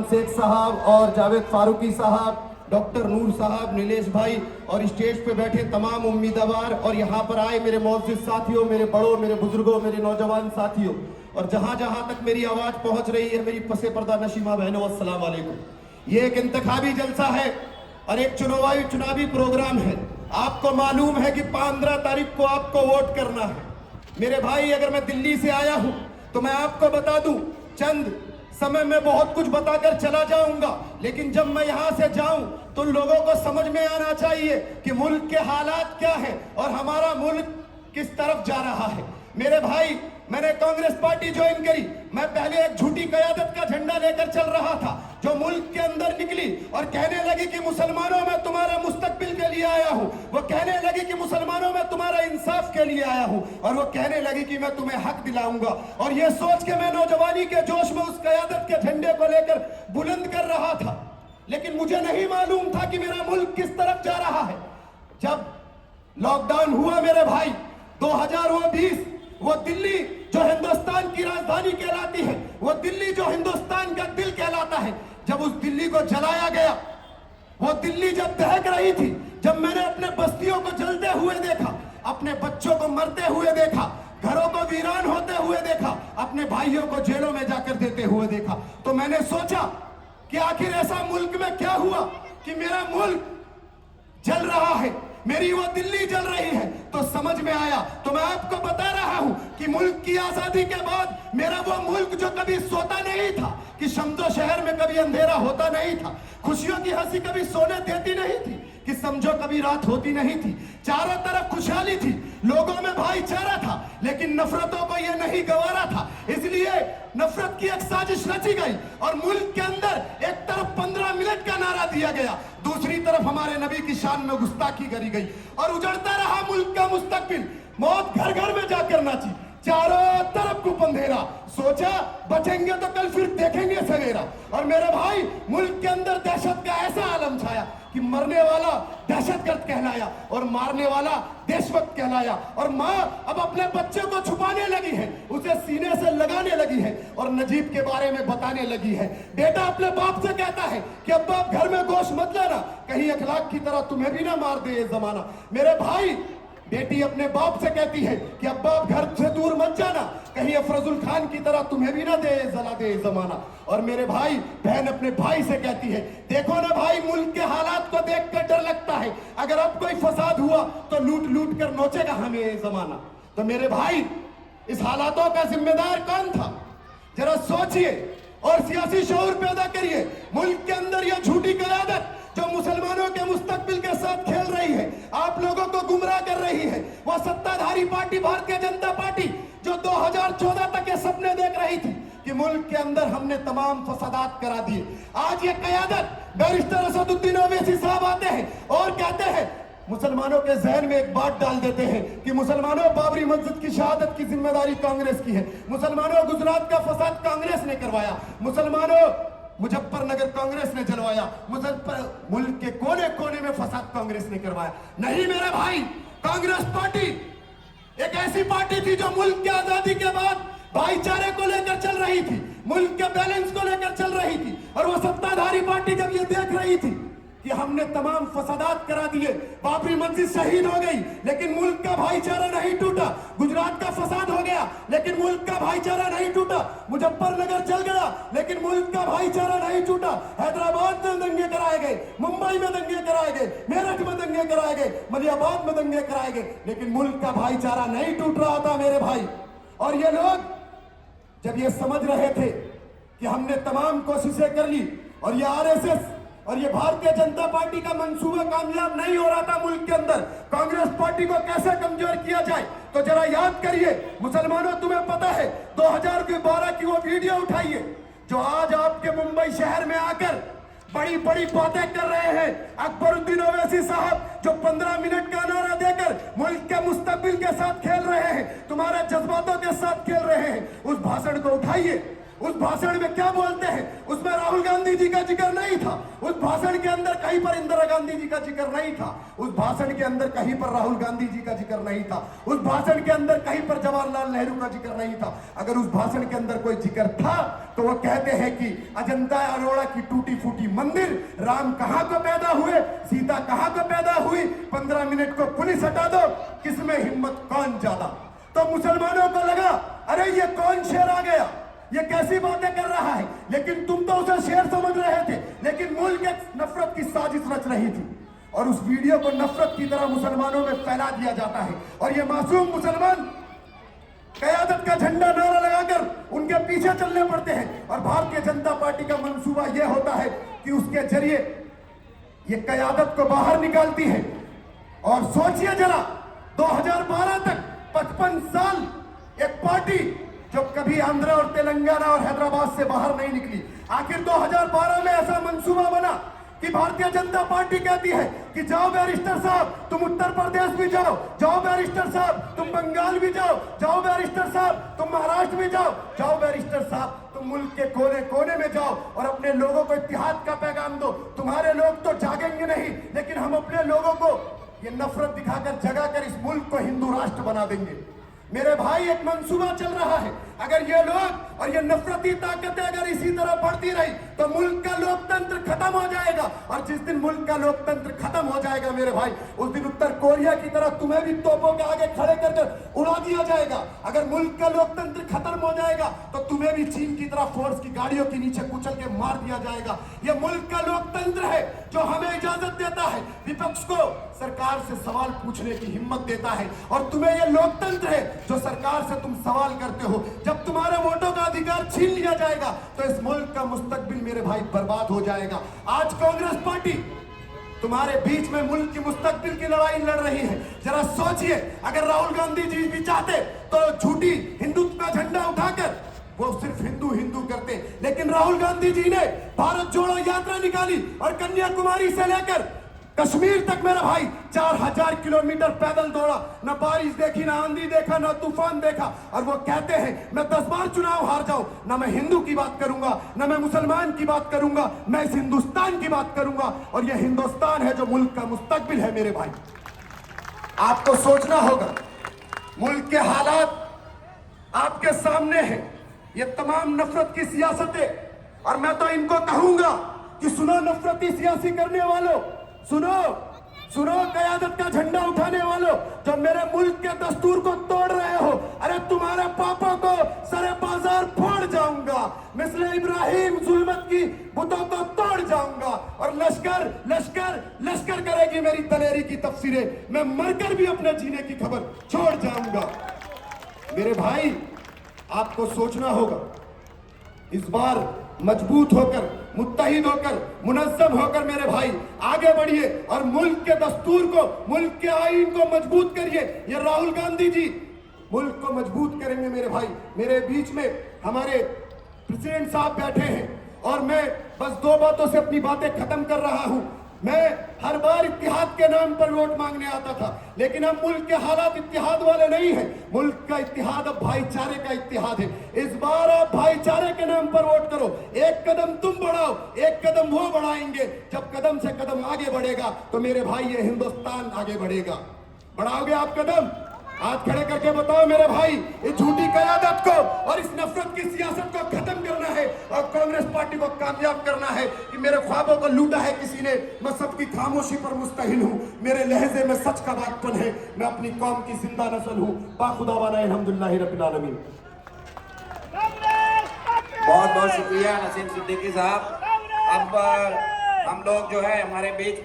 शेख साहब और जावेद फारूकी साहब, डॉक्टर नूर साहब, नीलेश भाई और स्टेज पे बैठे तमाम उम्मीदवार और यहाँ पर आए मेरे मोअज़्ज़िज़ साथियों, मेरे बड़ों, मेरे बुजुर्गों, मेरे नौजवान साथियों और जहाँ जहाँ तक मेरी आवाज पहुँच रही है मेरी पसे पर्दा नशीमा बहनों, अस्सलाम वालेकुम। ये एक इंतखाबी जलसा है और एक चुनावी प्रोग्राम है। आपको मालूम है कि 15 तारीख को आपको वोट करना है। मेरे भाई, अगर मैं दिल्ली से आया हूं तो मैं आपको बता दूं, चंद समय में बहुत कुछ बताकर चला जाऊंगा, लेकिन जब मैं यहां से जाऊं तो लोगों को समझ में आना चाहिए कि मुल्क के हालात क्या है और हमारा मुल्क किस तरफ जा रहा है। मेरे भाई, मैंने कांग्रेस पार्टी ज्वाइन करी। मैं पहले एक झूठी क़यादत का झंडा लेकर चल रहा था जो मुल्क के अंदर निकली और कहने लगी कि मुसलमानों में तुम्हारे मुस्तकबिल के लिए आया हूं। वो कहने लगी कि मुसलमानों में तुम्हारा इंसाफ के लिए आया हूं और वो कहने लगी कि मैं तुम्हें हक दिलाऊंगा। और ये सोच के मैं नौजवानी के जोश में उस क़यादत के झंडे को लेकर बुलंद कर रहा था, लेकिन मुझे नहीं मालूम था कि मेरा मुल्क किस तरफ जा रहा है। जब लॉकडाउन हुआ मेरे भाई 2020, वो दिल्ली जो हिंदुस्तान की राजधानी कहलाती है, वो दिल्ली जो हिंदुस्तान का दिल कहलाता है, जब उस दिल्ली को जलाया गया, वो दिल्ली जब दहक रही थी, जब मैंने अपने बस्तियों को जलते हुए देखा, अपने बच्चों को मरते हुए देखा, घरों को वीरान होते हुए देखा, अपने भाइयों को जेलों में जाकर देते हुए देखा, तो मैंने सोचा कि आखिर ऐसा मुल्क में क्या हुआ कि मेरा मुल्क जल रहा है, मेरी वो दिल्ली जल रही है। तो समझ में आया, तो मैं आपको बता रहा हूं कि मुल्क की आजादी के बाद मेरा वो मुल्क जो कभी सोता नहीं था, कि शम्सो शहर में कभी अंधेरा होता नहीं था, खुशियों की हंसी कभी सोने देती नहीं थी, कि समझो कभी रात होती नहीं थी, चारों तरफ खुशहाली थी, लोगों में भाईचारा था, लेकिन नफरतों को यह नहीं गवारा था। इसलिए नफरत की एक साजिश रची गई और मुल्क के अंदर एक तरफ 15 मिनट का नारा दिया गया, दूसरी तरफ हमारे नबी की शान में गुस्ताखी करी गई और उजड़ता रहा मुल्क का मुस्तकबिल। मौत घर घर में जाकर नाची, चारों तरफ को अंधेरा, सोचा बचेंगे तो कल फिर देखेंगे सवेरा। और मेरे भाई, मुल्क के अंदर दहशत का ऐसा आलम छाया कि मरने वाला दहशतगर्द कहलाया और मारने वाला देशभक्त कहलाया। और माँ अब अपने बच्चे को छुपाने लगी है, उसे सीने से लगाने लगी है और नजीब के बारे में बताने लगी है। बेटा अपने बाप से कहता है कि अब्बा आप घर में गोश्त मत लाना, कहीं अखलाक की तरह तुम्हें भी ना मार दे ये जमाना। मेरे भाई, बेटी अपने बाप से कहती है कि अब्बा आप घर से दूर मत जाना, कहीं अफरजुल खान की तरह तुम्हें भी ना दे जला दे जमाना। और मेरे भाई, बहन अपने भाई से कहती है, देखो ना भाई, मुल्क के हालात को देखकर डर लगता है, अगर अब कोई फसाद हुआ तो लूट लूट कर नोचेगा हमें ये जमाना। तो मेरे भाई, इस हालातों का जिम्मेदार कौन था, जरा सोचिए और सियासी शऊर पैदा करिए। मुल्क के अंदर यह झूठी क़यादत जो मुसलमानों के मुस्तकबिल के साथ खेल रही है, आप लोगों को गुमराह कर रही है, वह सत्ताधारी पार्टी भारतीय जनता पार्टी जो 2014 तक ये सपने देख रही थी कि मुल्क के अंदर हमने तमाम फसादात करा दिए। आज ये क़यादत बैरिस्टर असदुद्दीन ओवैसी साहब आते हैं और कहते हैं, मुसलमानों के जहन में एक बात डाल देते हैं कि मुसलमानों बाबरी मस्जिद की शहादत की जिम्मेदारी कांग्रेस की है, मुसलमानों गुजरात का फसाद कांग्रेस ने करवाया, मुसलमानों मुजफ्फरनगर कांग्रेस ने जलवाया, मुल्क के कोने कोने में फसाद कांग्रेस ने करवाया। नहीं मेरे भाई, कांग्रेस पार्टी एक ऐसी पार्टी थी जो मुल्क की आजादी के बाद भाईचारे को लेकर चल रही थी, मुल्क के बैलेंस को लेकर चल रही थी। और वो सत्ताधारी पार्टी जब ये देख रही थी कि हमने तमाम फसादात करा दिए, बाबरी मस्जिद शहीद हो गई लेकिन मुल्क का भाईचारा नहीं टूटा, गुजरात का फसाद हो गया लेकिन मुल्क का भाईचारा नहीं टूटा, मुजफ्फरनगर चल गया लेकिन मुल्क का भाईचारा नहीं टूटा, हैदराबाद में दंगे कराए गए, मुंबई में दंगे कराए गए, मेरठ में दंगे कराए गए, मलियाबाद में दंगे कराए गए, लेकिन मुल्क का भाईचारा नहीं टूट रहा था मेरे भाई। और ये लोग जब ये समझ रहे थे कि हमने तमाम कोशिशें कर ली और ये आरएसएस और ये भारतीय जनता पार्टी का मंसूबा कामयाब नहीं हो रहा था मुल्क के अंदर, कांग्रेस पार्टी को कैसे कमजोर किया जाए, तो जरा याद करिए मुसलमानों, तुम्हें पता है 2012 की वो वीडियो उठाइए जो आज आपके मुंबई शहर में आकर बड़ी बड़ी बातें कर रहे हैं। अकबरुद्दीन ओवैसी साहब जो 15 मिनट का नारा देकर मुल्क के मुस्तकबिल के साथ खेल रहे हैं, तुम्हारे जज्बातों के साथ खेल रहे हैं, उस भाषण को उठाइए उस भाषण में क्या बोलते हैं, उसमें राहुल गांधी जी का जिक्र नहीं था। उस भाषण के अंदर कहीं पर इंदिरा गांधी जी का जिक्र नहीं था। उस भाषण के अंदर कहीं पर राहुल गांधी जी का जिक्र नहीं था। उस भाषण के अंदर कहीं पर जवाहरलाल नेहरू का जिक्र नहीं था। अगर उस भाषण के अंदर कोई जिक्र था तो वो कहते हैं कि अजंता अरोड़ा की टूटी फूटी मंदिर, राम कहां को पैदा हुए, सीता कहां को पैदा हुई, 15 मिनट को पुलिस हटा दो, किसमें हिम्मत कौन ज्यादा। तो मुसलमानों को लगा अरे ये कौन शेर आ गया, ये कैसी बातें कर रहा है, लेकिन तुम तो उसे शेर समझ रहे थे, लेकिन मुल्क एक नफरत की साजिश रच रही थी और उस वीडियो को नफरत की तरह मुसलमानों में फैला दिया जाता है। और ये मासूम मुसलमान क़यादत का झंडा नारा लगाकर उनके पीछे चलने पड़ते हैं। और भारतीय जनता पार्टी का मंसूबा यह होता है कि उसके जरिए ये क़यादत को बाहर निकालती है। और सोचिए जरा, 2012 तक 55 साल एक पार्टी जो कभी आंध्र और तेलंगाना और हैदराबाद से बाहर नहीं निकली, आखिर 2012 में ऐसा मंसूबा बना कि भारतीय जनता पार्टी कहती है कि जाओ बैरिस्टर साहब तुम उत्तर प्रदेश भी जाओ, जाओ बैरिस्टर साहब तुम बंगाल भी जाओ, जाओ बैरिस्टर साहब तुम महाराष्ट्र भी जाओ, जाओ बैरिस्टर साहब तुम मुल्क के कोने कोने में जाओ और अपने लोगों को इत्तेहाद का पैगाम दो। तुम्हारे लोग तो जागेंगे नहीं, लेकिन हम अपने लोगों को ये नफरत दिखाकर जगाकर इस मुल्क को हिंदू राष्ट्र बना देंगे। मेरे भाई, एक मंसूबा चल रहा है। अगर ये लोग और ये नफरती ताकतें अगर इसी तरह बढ़ती रही तो मुल्क का लोकतंत्र खत्म हो जाएगा। और जिस दिन मुल्क का लोकतंत्र खत्म हो जाएगा मेरे भाई, उस दिन उत्तर कोरिया की तरह तुम्हें भी तोपों के आगे खड़े कर उड़ा दिया जाएगा। अगर मुल्क का लोकतंत्र खत्म हो जाएगा तो तुम्हें भी चीन की तरह फोर्स की गाड़ियों के नीचे कुचल के मार दिया जाएगा। ये मुल्क का लोकतंत्र है जो हमें इजाजत देता है विपक्ष को सरकार से सवाल पूछने की हिम्मत देता है। और तुम्हें यह लोकतंत्र है जो सरकार से तुम सवाल करते हो। जब तुम्हारे वोटों का अधिकार छीन लिया जाएगा तो इस मुल्क का मुस्तकबिल मेरे भाई बर्बाद हो जाएगा। आज कांग्रेस पार्टी तुम्हारे बीच में मुल्क की मुस्तकबिल की लड़ाई लड़ रही है। जरा सोचिए, अगर राहुल गांधी जी भी चाहते तो झूठी हिंदुत्व का झंडा उठाकर वो सिर्फ हिंदू हिंदू करते, लेकिन राहुल गांधी जी ने भारत जोड़ो यात्रा निकाली और कन्याकुमारी से लेकर कश्मीर तक मेरा भाई 4000 किलोमीटर पैदल दौड़ा। न बारिश देखी, ना आंधी देखा, ना तूफान देखा। और वो कहते हैं मैं 10 बार चुनाव हार जाऊं, ना मैं हिंदू की बात करूंगा, ना मैं मुसलमान की बात करूंगा, मैं इस हिंदुस्तान की बात करूंगा। और ये हिंदुस्तान है जो मुल्क का मुस्तकबिल है मेरे भाई। आपको सोचना होगा, मुल्क के हालात आपके सामने हैं। ये तमाम नफरत की सियासतें, और मैं तो इनको कहूंगा कि सुनो नफरती सियासी करने वालों, सुनो सुनो क़यादत का झंडा उठाने वालों जो मेरे मुल्क के दस्तूर को तोड़ रहे हो, अरे तुम्हारे पापों को सरे बाजार फोड़ जाऊंगा, मिसले इब्राहिम जुल्मत की बुतों को तोड़ जाऊंगा। और लश्कर लश्कर लश्कर करेगी मेरी दलेरी की तफसीरें, मैं मरकर भी अपने जीने की खबर छोड़ जाऊंगा। मेरे भाई, आपको सोचना होगा, इस बार मजबूत होकर, मुत्तहिद होकर, मुनज़्ज़म होकर मेरे भाई आगे बढ़िए और मुल्क के दस्तूर को, मुल्क के आईन को मजबूत करिए। ये राहुल गांधी जी मुल्क को मजबूत करेंगे मेरे भाई। मेरे बीच में हमारे प्रेसिडेंट साहब बैठे हैं और मैं बस 2 बातों से अपनी बातें खत्म कर रहा हूं। मैं हर बार इत्तेहाद के नाम पर वोट मांगने आता था, लेकिन अब मुल्क के हालात इत्तेहाद वाले नहीं है। मुल्क का इत्तेहाद अब भाईचारे का इत्तेहाद है। इस बार आप भाईचारे के नाम पर वोट करो। एक कदम तुम बढ़ाओ, एक कदम वो बढ़ाएंगे। जब कदम से कदम आगे बढ़ेगा तो मेरे भाई ये हिंदुस्तान आगे बढ़ेगा। बढ़ाओगे आप कदम? हाथ खड़े करके बताओ मेरे भाई, इस झूठी क़यादत को और इस नफरत की सियासत को खत्म करना है और कांग्रेस पार्टी को कामयाब करना है। कि मेरे ख्वाबों को लूटा है किसी ने, मैं सबकी खामोशी पर मुस्तहिल हूँ। मेरे लहजे में सच का बातपन है, मैं अपनी कौम की जिंदा नस्ल हूँ। बाखुदावाना अल्हम्दुलिल्लाहि रब्बिल आलमीन। बहुत बहुत शुक्रिया नसीम सिद्दीकी साहब। अब हम लोग जो है हमारे बीच